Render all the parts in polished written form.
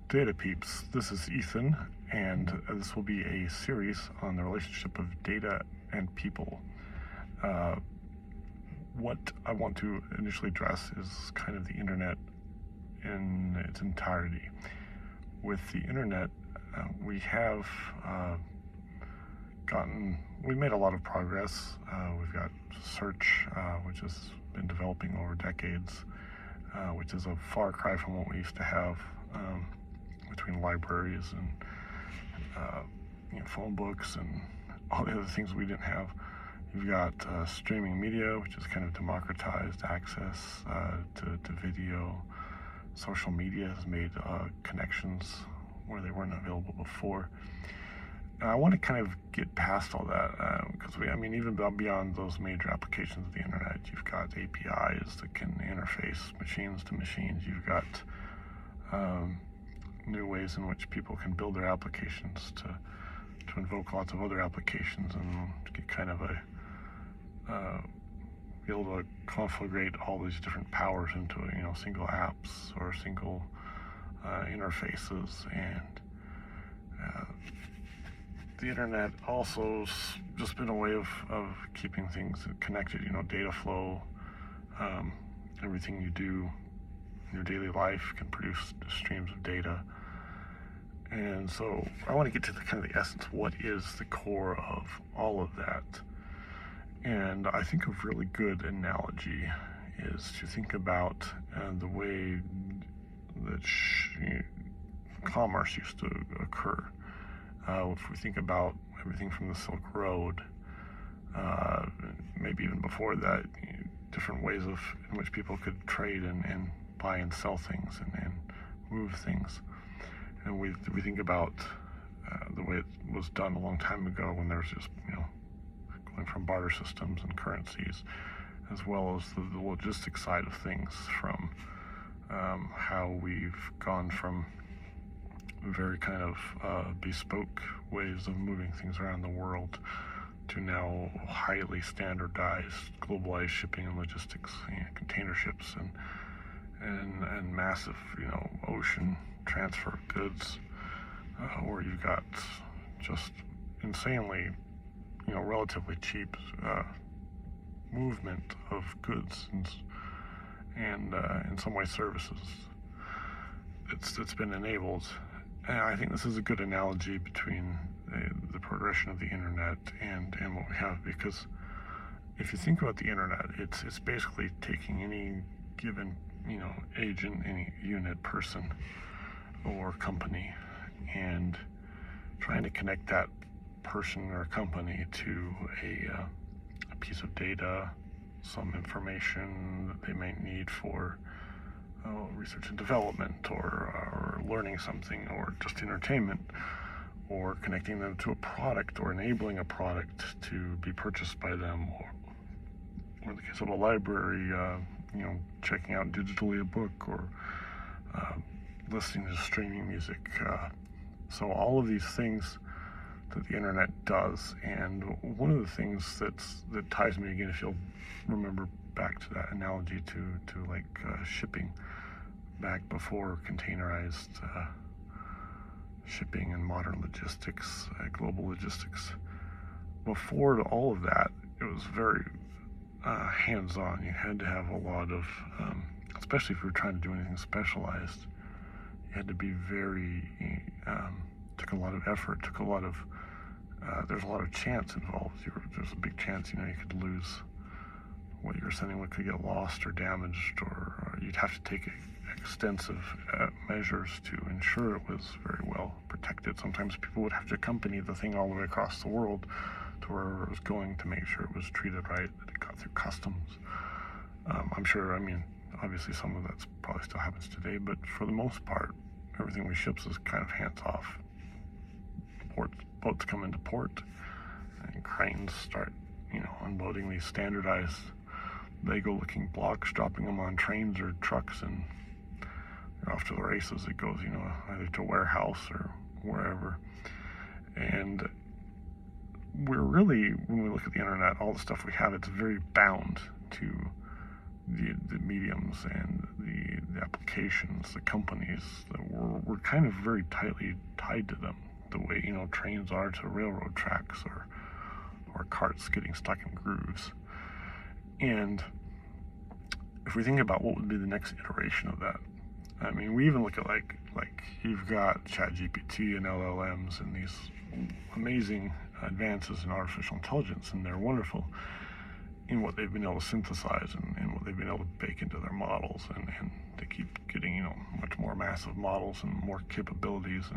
Data peeps, this is Ethan, and this will be a series on the relationship of data and people. What I want to initially address is kind of the internet in its entirety. With the internet, we made a lot of progress. We've got search, which has been developing over decades, which is a far cry from what we used to have between libraries and phone books and all the other things we didn't have. You've got streaming media, which has kind of democratized access to video. Social media has made connections where they weren't available before. And I want to kind of get past all that because even beyond those major applications of the internet, you've got APIs that can interface machines to machines. You've got new ways in which people can build their applications to invoke lots of other applications and get kind of be able to conflagrate all these different powers into single apps or single interfaces. And the internet also just been a way of keeping things connected. Data flow, everything you do in your daily life can produce streams of data. And so I want to get to the kind of the essence. What is the core of all of that? And I think a really good analogy is to think about the way that commerce used to occur. If we think about everything from the Silk Road, maybe even before that, different ways in which people could trade and buy and sell things and move things. And we think about the way it was done a long time ago when there was just, going from barter systems and currencies, as well as the logistics side of things, from how we've gone from very kind of bespoke ways of moving things around the world to now highly standardized, globalized shipping and logistics, container ships and massive, ocean transfer of goods, where you've got just insanely, relatively cheap movement of goods and in some way services. It's been enabled. And I think this is a good analogy between the progression of the internet and what we have, because if you think about the internet, it's basically taking any given agent, any unit, person, or company, and trying to connect that person or company to a piece of data, some information that they may need for research and development, or learning something, or just entertainment, or connecting them to a product, or enabling a product to be purchased by them, or in the case of a library, checking out digitally a book, or listening to streaming music. So all of these things that the internet does. And one of the things that ties me, again, if you'll remember back to that analogy to shipping, back before containerized shipping and modern logistics, global logistics. Before all of that, it was very hands-on. You had to have a lot of, especially if you were trying to do anything specialized, you had to be very, took a lot of effort, there's a lot of chance involved. There's a big chance, you could lose what you were sending, what could get lost or damaged, or you'd have to take extensive measures to ensure it was very well protected. Sometimes people would have to accompany the thing all the way across the world to where it was going to make sure it was treated right, that it got through customs. I'm sure, obviously some of that probably still happens today, but for the most part, everything we ship is kind of hands-off. Boats come into port, and cranes start, unloading these standardized Lego-looking blocks, dropping them on trains or trucks, and you're off to the races. It goes, either to a warehouse or wherever. And we're really, when we look at the internet, all the stuff we have, it's very bound to the mediums and the applications, the companies that we're kind of very tightly tied to them, the way, you know, trains are to railroad tracks, or carts getting stuck in grooves. And if we think about what would be the next iteration of that, I mean, we even look at like you've got ChatGPT and LLMs and these amazing advances in artificial intelligence, and they're wonderful in what they've been able to synthesize and what they've been able to bake into their models, and they keep getting, you know, much more massive models and more capabilities.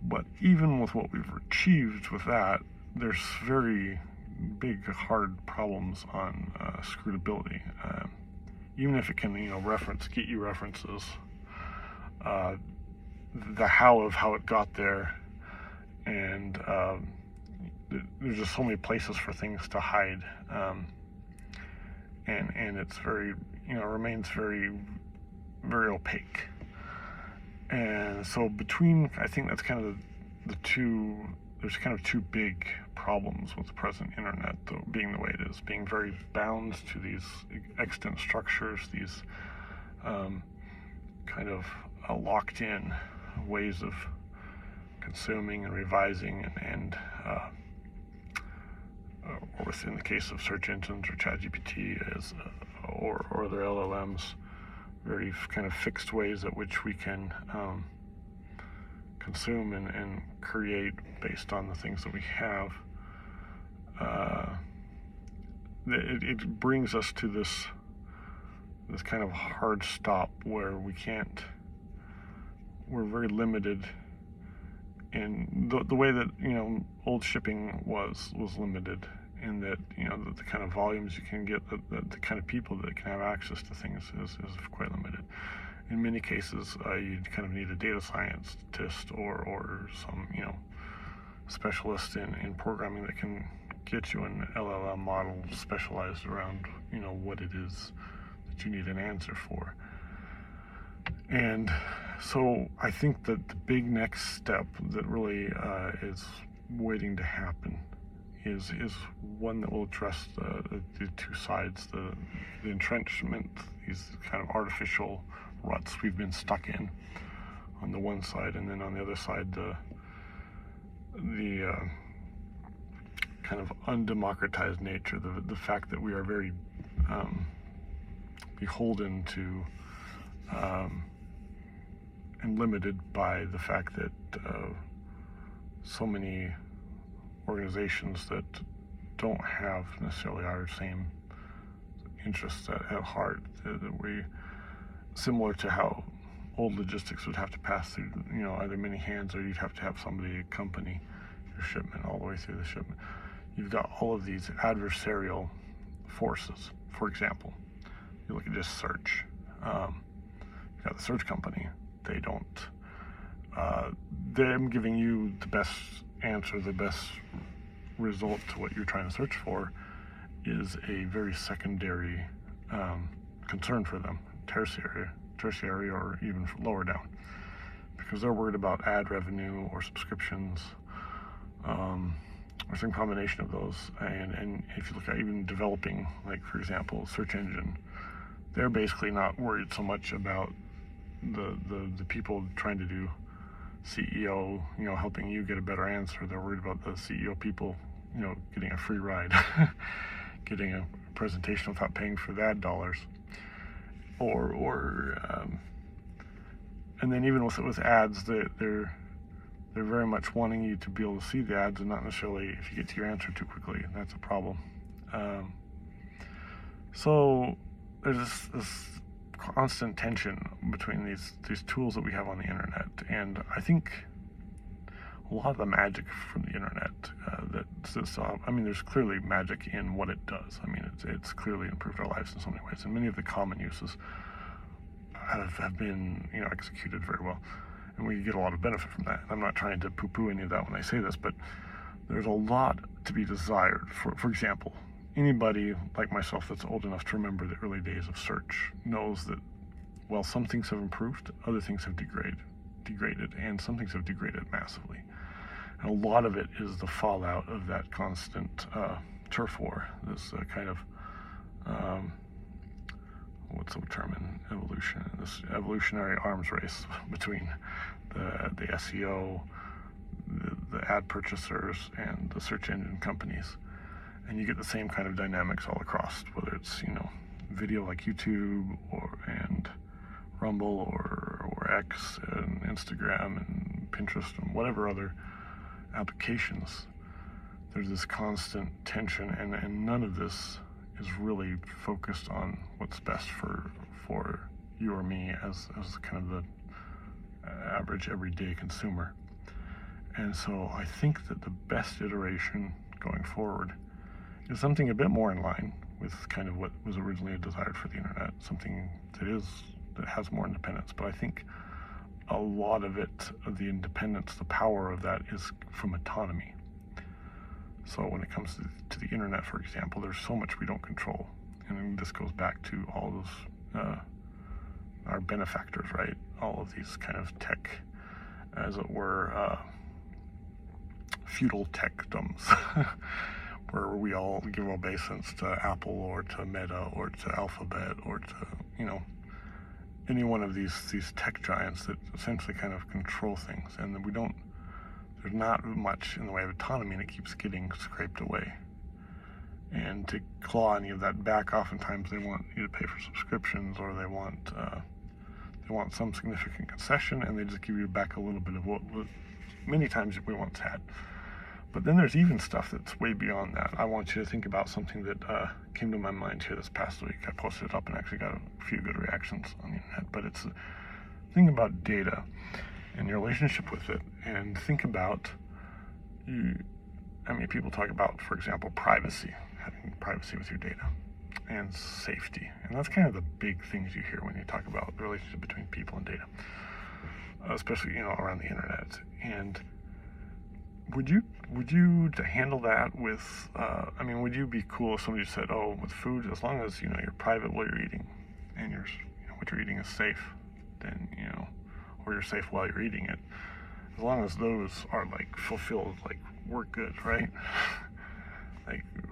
But even with what we've achieved with that, there's very big, hard problems on scrutability. Even if it can, you know, get you references, the how of how it got there, and there's just so many places for things to hide, and it's very, you know, remains very, very opaque. And so I think that's kind of there's kind of two big problems with the present internet, though, being the way it is, being very bound to these extant structures, these kind of locked in ways of consuming and revising, and or within the case of search engines or ChatGPT, or other LLMs, very kind of fixed ways at which we can consume and create based on the things that we have. It brings us to this kind of hard stop where we're very limited in the way that, you know, old shipping was limited, in that, you know, the kind of volumes you can get, the kind of people that can have access to things is quite limited. In many cases, you kind of need a data scientist or some, you know, specialist in programming that can get you an LLM model specialized around, you know, what it is that you need an answer for. And so I think that the big next step that really is waiting to happen is one that will address the two sides, the entrenchment, these kind of artificial ruts we've been stuck in on the one side, and then on the other side, the kind of undemocratized nature, the fact that we are very beholden to and limited by the fact that so many organizations that don't have necessarily our same interests at heart, that we, similar to how old logistics would have to pass through, you know, either many hands, or you'd have to have somebody accompany your shipment all the way through the shipment. You've got all of these adversarial forces. For example, you look at just search. You've got the search company. They don't, them giving you the best answer, the best result to what you're trying to search for, is a very secondary concern for them, tertiary or even lower down, because they're worried about ad revenue or subscriptions, or some combination of those. And if you look at even developing, like, for example, search engine, they're basically not worried so much about the people trying to do CEO, you know, helping you get a better answer. They're worried about the CEO people, you know, getting a free ride, getting a presentation without paying for the ad dollars, and then even with ads, they're very much wanting you to be able to see the ads, and not necessarily if you get to your answer too quickly. That's a problem. So there's this constant tension between these tools that we have on the internet, and I think a lot of the magic from the internet, I mean, there's clearly magic in what it does. I mean, it's clearly improved our lives in so many ways, and many of the common uses have been, you know, executed very well, and we get a lot of benefit from that. I'm not trying to poo-poo any of that when I say this, but there's a lot to be desired. For example, anybody like myself that's old enough to remember the early days of search knows that, while some things have improved, other things have degraded, and some things have degraded massively. And a lot of it is the fallout of that constant turf war, this kind of what's the term in evolution? This evolutionary arms race between the SEO, the ad purchasers, and the search engine companies. And you get the same kind of dynamics all across, whether it's, video like YouTube and Rumble or X and Instagram and Pinterest and whatever other applications. There's this constant tension, and none of this is really focused on what's best for you or me as kind of the average everyday consumer. And so I think that the best iteration going forward is something a bit more in line with kind of what was originally desired for the internet, something that has more independence. But I think a lot of the independence, the power of that is from autonomy. So when it comes to the internet, for example, there's so much we don't control. And this goes back to all those, our benefactors, right? All of these kind of tech, as it were, feudal techdoms, where we all give obeisance to Apple or to Meta or to Alphabet or to, any one of these tech giants that essentially kind of control things. And there's not much in the way of autonomy, and it keeps getting scraped away. And to claw any of that back, oftentimes they want you to pay for subscriptions, or they want some significant concession, and they just give you back a little bit of what many times we once had. But then there's even stuff that's way beyond that. I want you to think about something that came to my mind here this past week. I posted it up and actually got a few good reactions on the internet. But it's a thing about data and your relationship with it. And think about people talk about, for example, privacy, having privacy with your data, and safety. And that's kind of the big things you hear when you talk about the relationship between people and data, especially, around the internet. And would you to handle that with, would you be cool if somebody said, oh, with food, as long as, you're private what you're eating and what you're eating is safe, then, or you're safe while you're eating it, as long as those are fulfilled, we're good, right?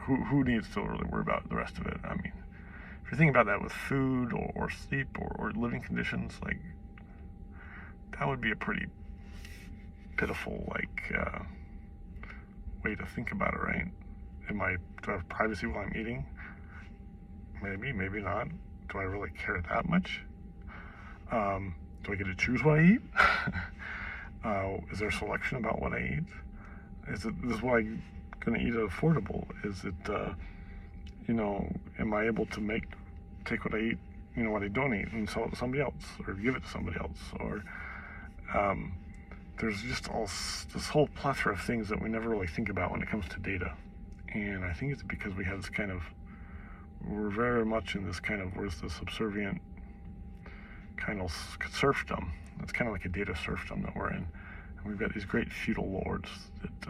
Who needs to really worry about the rest of it? If you're thinking about that with food or sleep or living conditions, that would be a pretty pitiful, way to think about it, right? Do I have privacy while I'm eating? Maybe not. Do I really care that much? Do I get to choose what I eat? Is there a selection about what I eat? Is what I'm going to eat affordable? Is it, am I able to take what I eat, what I don't eat, and sell it to somebody else, or give it to somebody else, or there's just this whole plethora of things that we never really think about when it comes to data. And I think it's because we have this we're very much in this where's the subservient kind of serfdom. It's kind of like a data serfdom that we're in. And we've got these great feudal lords that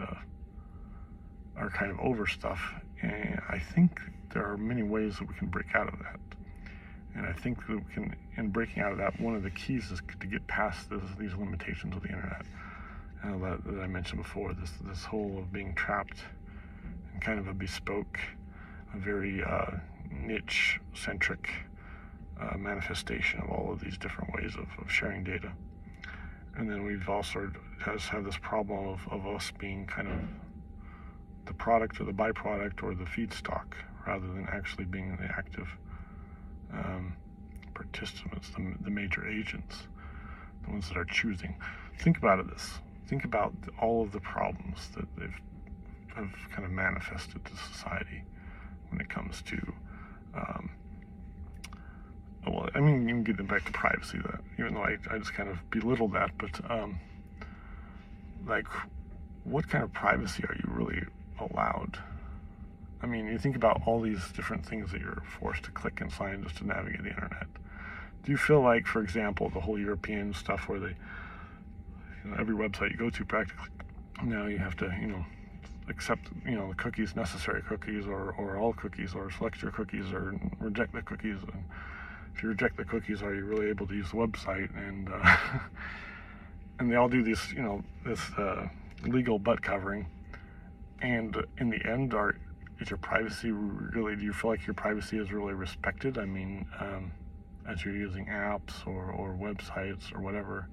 are kind of over stuff. And I think there are many ways that we can break out of that. And I think that we can, in breaking out of that, one of the keys is to get past these limitations of the internet. That I mentioned before, this whole of being trapped in kind of a bespoke, a very niche-centric manifestation of all of these different ways of sharing data. And then we've also have this problem of us being kind of the product or the byproduct or the feedstock, rather than actually being the active participants, the major agents, the ones that are choosing. Think about this. Think about all of the problems that have kind of manifested to society when it comes to, you can get back to privacy, even though I just kind of belittled that, but what kind of privacy are you really allowed? You think about all these different things that you're forced to click and sign just to navigate the internet. Do you feel like, for example, the whole European stuff where they, every website you go to practically, now you have to, accept, the cookies, necessary cookies, or all cookies, or select your cookies, or reject the cookies. And if you reject the cookies, are you really able to use the website? And and they all do this, this legal butt covering. And in the end, is your privacy really, do you feel like your privacy is really respected? as you're using apps or websites or whatever?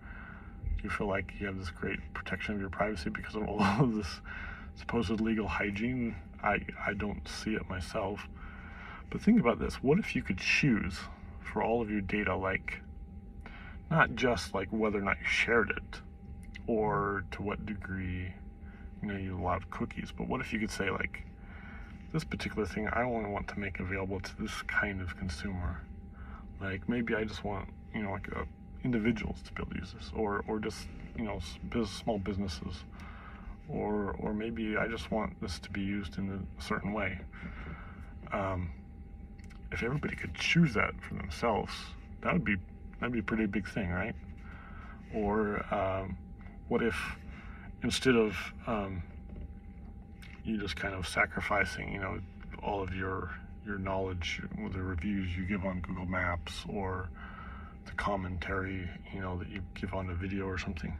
Do you feel like you have this great protection of your privacy because of all of this supposed legal hygiene? I don't see it myself. But think about this. What if you could choose for all of your data, like, not just like whether or not you shared it or to what degree, you allowed cookies, but what if you could say, like, this particular thing I only want to make available to this kind of consumer. Like, maybe I just want, like individuals to be able to use this, or just, small businesses, or maybe I just want this to be used in a certain way. If everybody could choose that for themselves, that'd be a pretty big thing, right? Or what if instead of you just kind of sacrificing, all of your knowledge, the reviews you give on Google Maps or the commentary, that you give on a video or something.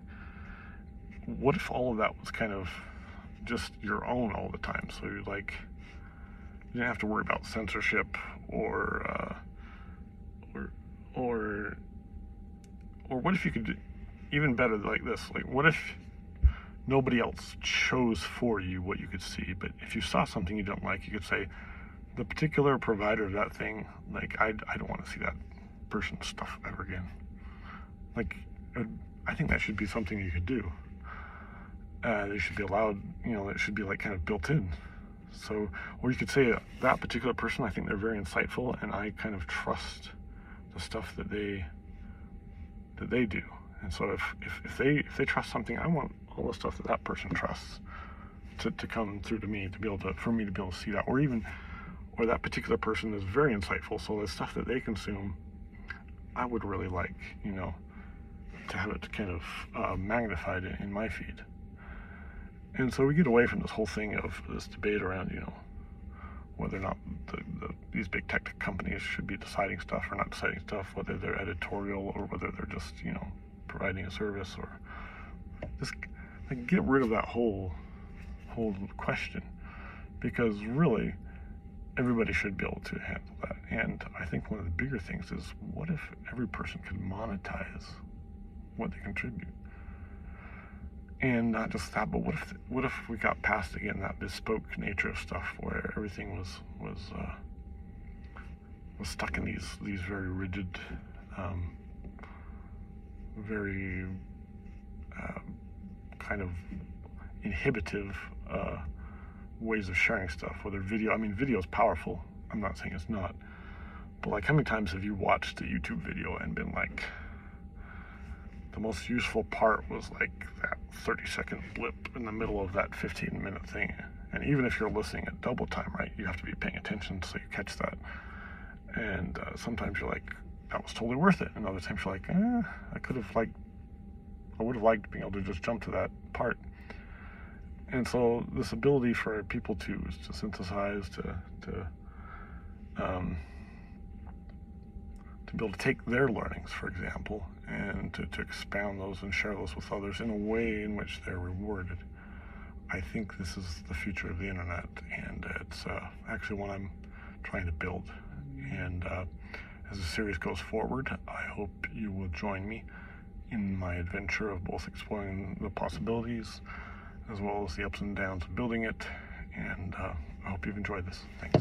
What if all of that was kind of just your own all the time? So you didn't have to worry about censorship or what if you could, even better like this, like what if nobody else chose for you what you could see, but if you saw something you don't like, you could say, the particular provider of that thing, like, I don't want to see that person's stuff ever again. Like, I think that should be something you could do. They should be allowed, it should be like kind of built in. So, or you could say that particular person, I think they're very insightful, and I kind of trust the stuff that they do. And so if they trust something, I want all the stuff that person trusts to come through to me, for me to be able to see that, or that particular person is very insightful, so the stuff that they consume, I would really like, to have it kind of magnified in my feed. And so we get away from this whole thing of this debate around, whether or not these big tech companies should be deciding stuff or not deciding stuff, whether they're editorial or whether they're just, providing a service, or just get rid of that whole question, because really everybody should be able to handle that. And I think one of the bigger things is, what if every person could monetize what they contribute? And not just that, but what if we got past, again, that bespoke nature of stuff where everything was stuck in these very rigid, very kind of inhibitive ways of sharing stuff. Whether video is powerful. I'm not saying it's not, but like, how many times have you watched a YouTube video and been like, the most useful part was like that 30-second blip in the middle of that 15-minute thing? And even if you're listening at double time, right, you have to be paying attention so you catch that. And sometimes you're like, that was totally worth it. And other times you're like, I would have liked being able to just jump to that part. And so this ability for people to synthesize, to be able to take their learnings, for example, and to expound those and share those with others in a way in which they're rewarded. I think this is the future of the internet, and it's actually one I'm trying to build. And as the series goes forward, I hope you will join me in my adventure of both exploring the possibilities as well as the ups and downs of building it. And I hope you've enjoyed this. Thanks.